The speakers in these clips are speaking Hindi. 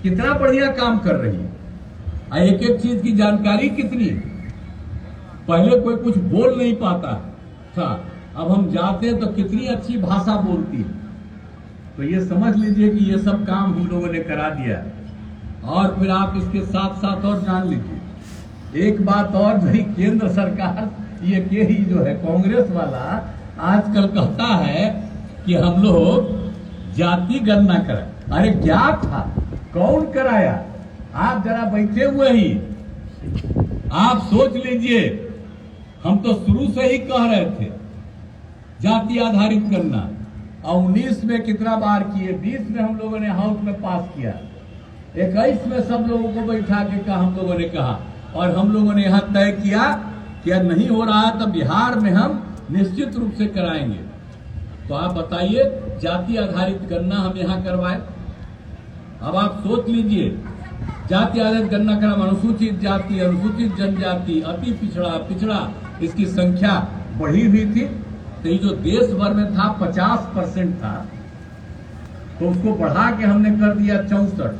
कितना बढ़िया काम कर रही है, एक एक चीज की जानकारी कितनी। पहले कोई कुछ बोल नहीं पाता था, अब हम जाते हैं तो कितनी अच्छी भाषा बोलती है। तो ये समझ लीजिए कि ये सब काम हम लोगों ने करा दिया। और फिर आप इसके साथ साथ और जान लीजिए एक बात और, जो केंद्र सरकार ये के ही जो है कांग्रेस वाला आजकल कहता है कि हम लोग जाति गणना कराए। अरे क्या था, कौन कराया? आप जरा बैठे हुए ही आप सोच लीजिए, हम तो शुरू से ही कह रहे थे जाति आधारित करना। और 19 में कितना बार किए, 20 में हम लोगों ने हाउस में पास किया, 21 में सब लोगों को बैठा के कहा, हम लोगों ने कहा, और हम लोगों ने यहाँ तय किया कि नहीं हो रहा तो बिहार में हम निश्चित रूप से कराएंगे। तो आप बताइए, जाति आधारित गणना हम यहाँ करवाए। अब आप सोच लीजिए, जाति आधारित गणना करा, अनुसूचित जाति, अनुसूचित जनजाति, अति पिछड़ा, पिछड़ा, इसकी संख्या बढ़ी हुई थी। तो ये जो देश भर में था 50% था, तो उसको बढ़ा के हमने कर दिया 64।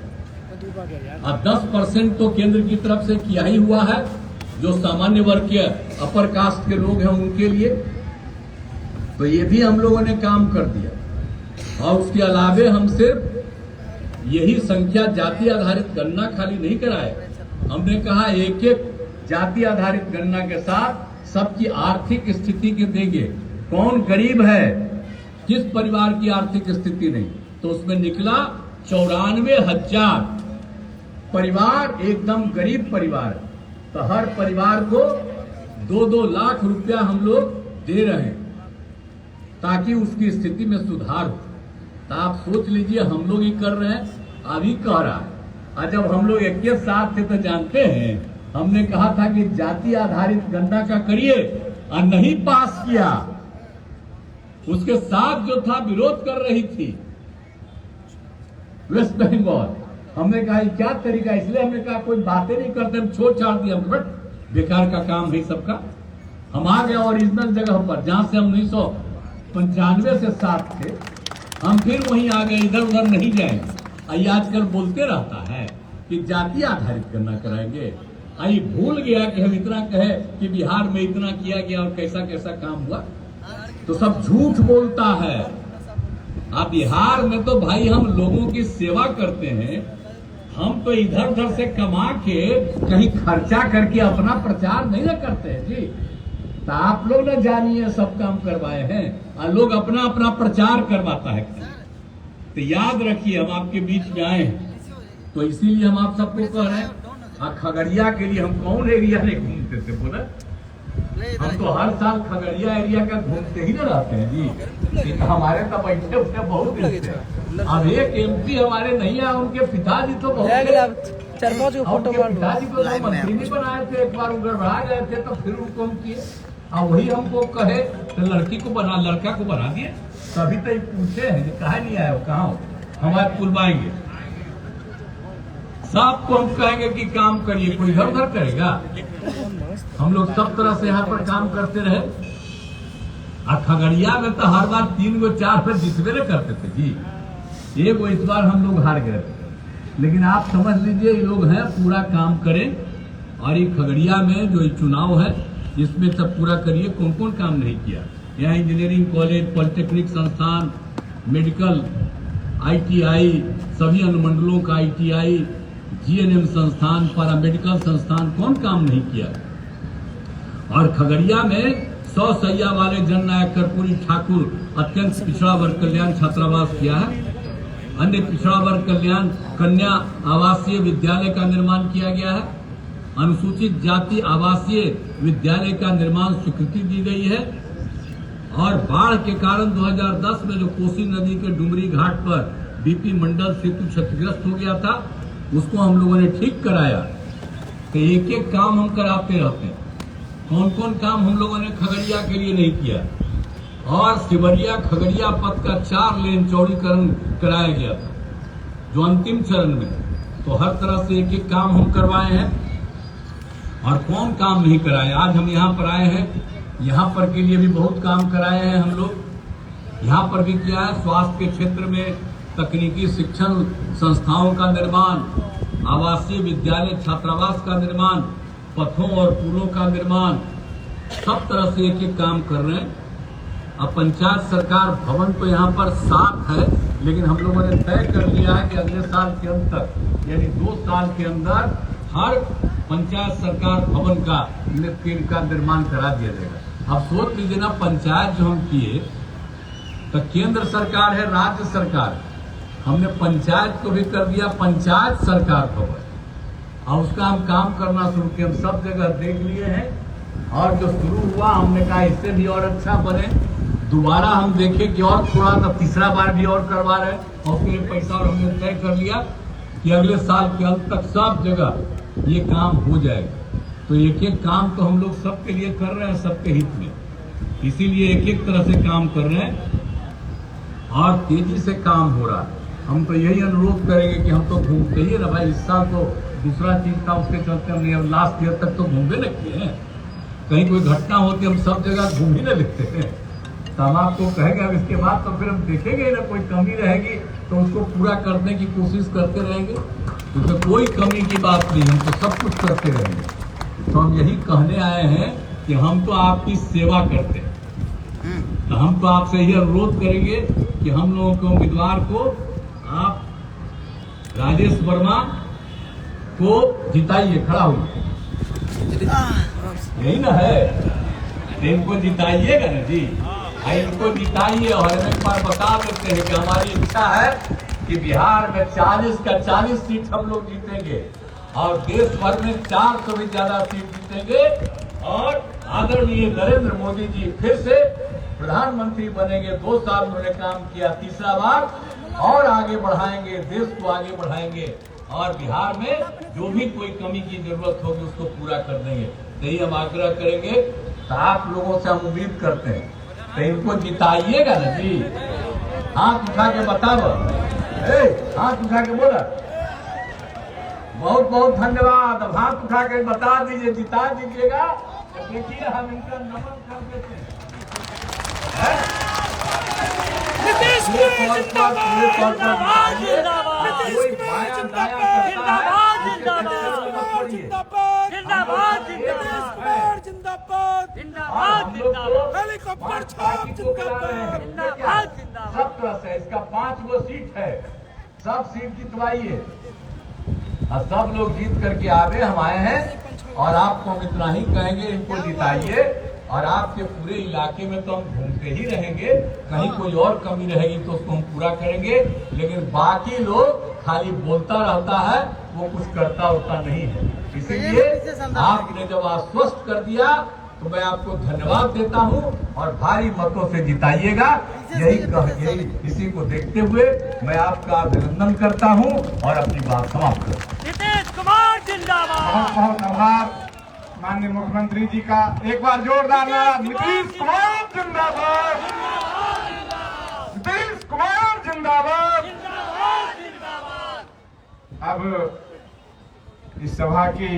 अब 10% तो केंद्र की तरफ से किया ही हुआ है, जो सामान्य वर्ग के अपर कास्ट के लोग हैं उनके लिए। तो ये भी हम लोगों ने काम कर दिया। और उसके अलावे हम सिर्फ यही संख्या जाति आधारित गणना खाली नहीं कराए, हमने कहा एक एक जाति आधारित गणना के साथ सबकी आर्थिक स्थिति के देंगे, कौन गरीब है, किस परिवार की आर्थिक स्थिति नहीं। तो उसमें निकला 94,000 परिवार एकदम गरीब परिवार। तो हर परिवार को 2-2 लाख रुपया हम लोग दे रहे हैं ताकि उसकी स्थिति में सुधार हो। तो आप सोच लीजिए, हम लोग ही कर रहे हैं, अभी कह रहा है। और जब हम लोग एक साथ थे तो जानते हैं, हमने कहा था कि जाति आधारित गणना का करिए, और नहीं पास किया। उसके साथ जो था विरोध कर रही थी वेस्ट बंगाल। हमने कहा क्या तरीका, इसलिए हमने कहा कोई बातें नहीं करते, हम छोड़ छाड़ दिया, बट बेकार का काम है सबका। हम आ गए ओरिजिनल जगह पर, जहां से हम 1995 से साथ थे, हम फिर वहीं आ गए, इधर उधर नहीं जाएंगे। ये आजकल बोलते रहता है कि जाति आधारित गणना कराएंगे। आई भूल गया कि हम इतना कहे कि बिहार में इतना किया गया और कैसा कैसा काम हुआ। तो सब झूठ बोलता है। अब बिहार में तो भाई हम लोगों की सेवा करते हैं, हम तो इधर उधर से कमा के कहीं खर्चा करके अपना प्रचार नहीं ना करते हैं जी। तो आप लोग ना जानिए सब काम करवाए हैं, और लोग अपना अपना प्रचार करवाता है। तो याद रखिए, हम आपके बीच में आए हैं, तो इसीलिए हम आप सबको कह रहे हैं। खगड़िया के लिए हम कौन एरिया नहीं घूमते थे बोला, हम तो हर साल खगड़िया एरिया का घूमते ही ना रहते हैं जी। हमारे तो बैठे उठे बहुत दिन से। अब एक MP हमारे नहीं है, उनके पिताजी तो बहुत, पिताजी को तो मंत्री भी बनाए थे, एक बार वो गड़बड़ा गए थे तो फिर उनको हम किए। और वही हमको कहे तो लड़की को बना, लड़का को बना दिए। तभी तो पूछे हैं कहा नहीं आए हो, कहाँ हो, हमारे बुलवाएंगे। सबको हम कहेंगे कि काम करिए, कोई इधर उधर करेगा। हम लोग सब तरह से यहाँ पर काम करते रहे। और खगड़िया में तो हर बार 3 गो 4 पे जितवे न करते थे जी। एक इस बार हम लोग हार गए, लेकिन आप समझ लीजिए ये लोग हैं पूरा काम करें। और ये खगड़िया में जो चुनाव है इसमें सब पूरा करिए। कौन कौन काम नहीं किया, यहाँ इंजीनियरिंग कॉलेज, पॉलिटेक्निक संस्थान, मेडिकल, ITI, सभी अनुमंडलों का ITI, GNM संस्थान, पैरामेडिकल संस्थान, कौन काम नहीं किया। और खगड़िया में 100 शैया वाले जननायक कर्पूरी ठाकुर अत्यंत पिछड़ा वर्ग कल्याण छात्रावास किया है। अन्य पिछड़ा वर्ग कल्याण कन्या आवासीय विद्यालय का निर्माण किया गया है। अनुसूचित जाति आवासीय विद्यालय का निर्माण स्वीकृति दी गई है। और बाढ़ के कारण 2010 में जो कोसी नदी के डुमरी घाट पर BP मंडल सेतु क्षतिग्रस्त हो गया था, उसको हम लोगों ने ठीक कराया। तो एक एक काम हम कराते रहते हैं। कौन कौन काम हम लोगों ने खगड़िया के लिए नहीं किया। और सिवरिया खगड़िया पथ का 4 लेन चौड़ीकरण कराया गया था जो अंतिम चरण में। तो हर तरह से एक एक काम हम करवाए हैं। और कौन काम नहीं कराए, आज हम यहाँ पर आए हैं, यहाँ पर के लिए भी बहुत काम कराए हैं हम लोग। यहाँ पर भी किया है, स्वास्थ्य के क्षेत्र में तकनीकी शिक्षण संस्थाओं का निर्माण, आवासीय विद्यालय छात्रावास का निर्माण, पथों और पुलों का निर्माण, सब तरह से एक एक काम कर रहे हैं। अब पंचायत सरकार भवन तो यहाँ पर 7 है, लेकिन हम लोगों ने तय कर लिया है कि अगले साल के अंत तक यानी 2 साल के अंदर हर पंचायत सरकार भवन का निर्माण करा दिया जाएगा। अब सोच लीजिए ना, पंचायत जो हम किए तो केंद्र सरकार है, राज्य सरकार है, हमने पंचायत को भी कर दिया पंचायत सरकार भवन, और उसका हम काम करना शुरू किए। हम सब जगह देख लिए हैं और जो शुरू हुआ हमने कहा इससे भी और अच्छा बने, दोबारा हम देखें कि और थोड़ा तो तीसरा बार भी और करवा रहे हैं, और उसके लिए पैसा और हमने तय कर लिया कि अगले साल के अंत तक सब जगह ये काम हो जाएगा। तो एक एक काम तो हम लोग सबके लिए कर रहे हैं, सबके हित में, इसीलिए एक एक तरह से काम कर रहे हैं और तेजी से काम हो रहा है। हम तो यही अनुरोध करेंगे कि हम तो घूमते ही ना भाई, इस साल तो दूसरा चीज था, उसके चलते हमने अब लास्ट ईयर तक तो घूमने लगते हैं, कहीं कोई घटना होती हम सब जगह घूम ही न लिखते हैं। तो हम आपको कहेंगे अब इसके बाद तो फिर हम देखेंगे ना, कोई कमी रहेगी तो उसको पूरा करने की कोशिश करते रहेंगे, क्योंकि तो कोई कमी की बात नहीं, हम तो सब कुछ करते रहेंगे। तो हम यही कहने आए हैं कि हम तो आपकी सेवा करते हैं, तो हम तो आपसे यही अनुरोध करेंगे कि हम लोगों के उम्मीदवार को आप राजेश वर्मा को जिताइए। खड़ा होइए, यही ना है, इनको जिताइएगा ना जी, इनको जिताइए। और एक बार बता देते हैं कि हमारी इच्छा है कि बिहार में 40 का 40 सीट हम लोग जीतेंगे और देश भर में 400 भी ज्यादा सीट जीतेंगे, और आदरणीय नरेंद्र मोदी जी फिर से प्रधानमंत्री बनेंगे। 2 साल उन्होंने काम किया, तीसरा बार और आगे बढ़ाएंगे, देश को आगे बढ़ाएंगे, और बिहार में जो भी कोई कमी की जरूरत होगी उसको पूरा कर देंगे। यही हम आग्रह करेंगे। तो आप लोगों से हम उम्मीद करते हैं, तो इनको जिताइएगा ना जी। हाथ उठा के बताओ, हाथ उठा के बोला, बहुत बहुत धन्यवाद। अब हाथ उठा के बता दीजिए, जिता दीजिएगा। तो देखिए हम इनका नमन कर देते हैं। नीतीश कुमार जिंदाबाद, नीतीश कुमार जिंदाबाद, जिंदाबाद, जिंदाबाद, जिंदाबाद, नीतीश कुमार जिंदाबाद, जिंदाबाद, हेलीकॉप्टर छाप जिंदाबाद, जिंदाबाद, सब तरह से इसका 5 गो सीट है, सब सीट जितवाइए और सब लोग जीत करके आवे। हम आए हैं और आपको हम इतना ही कहेंगे, इनको जिताइए। और आपके पूरे इलाके में तो हम घूमते ही रहेंगे, कहीं कोई और कमी रहेगी तो उसको हम पूरा करेंगे, लेकिन बाकी लोग खाली बोलता रहता है, वो कुछ करता होता नहीं है। इसीलिए आपने जब आश्वस्त कर दिया तो मैं आपको धन्यवाद देता हूं और भारी मतों से जिताइएगा। यही इसी को देखते हुए मैं आपका अभिनंदन करता हूं और अपनी बात समाप्त करता हूं। नीतीश कुमार जिंदाबाद। बहुत बहुत आभार माननीय मुख्यमंत्री जी का। एक बार जोरदार नारा, नीतीश कुमार जिंदाबाद, नीतीश कुमार जिंदाबाद। अब इस सभा की